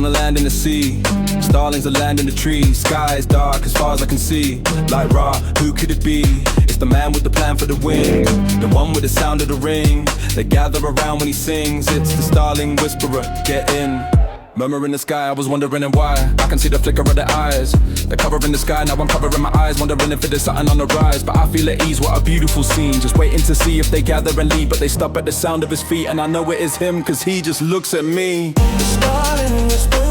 on the land and the sea. Starlings are land in the trees. Sky is dark as far as I can see. Like Ra, who could it be? It's the man with the plan for the wing, the one with the sound of the ring. They gather around when he sings. It's the Starling Whisperer, get in. Murmur in the sky, I was wondering why. I can see the flicker of their eyes. They're covering the sky, now I'm covering my eyes, wondering if there's something on the rise. But I feel at ease, what a beautiful scene. Just waiting to see if they gather and leave. But they stop at the sound of his feet, and I know it is him, cause he just looks at me. The Starling Whisperer.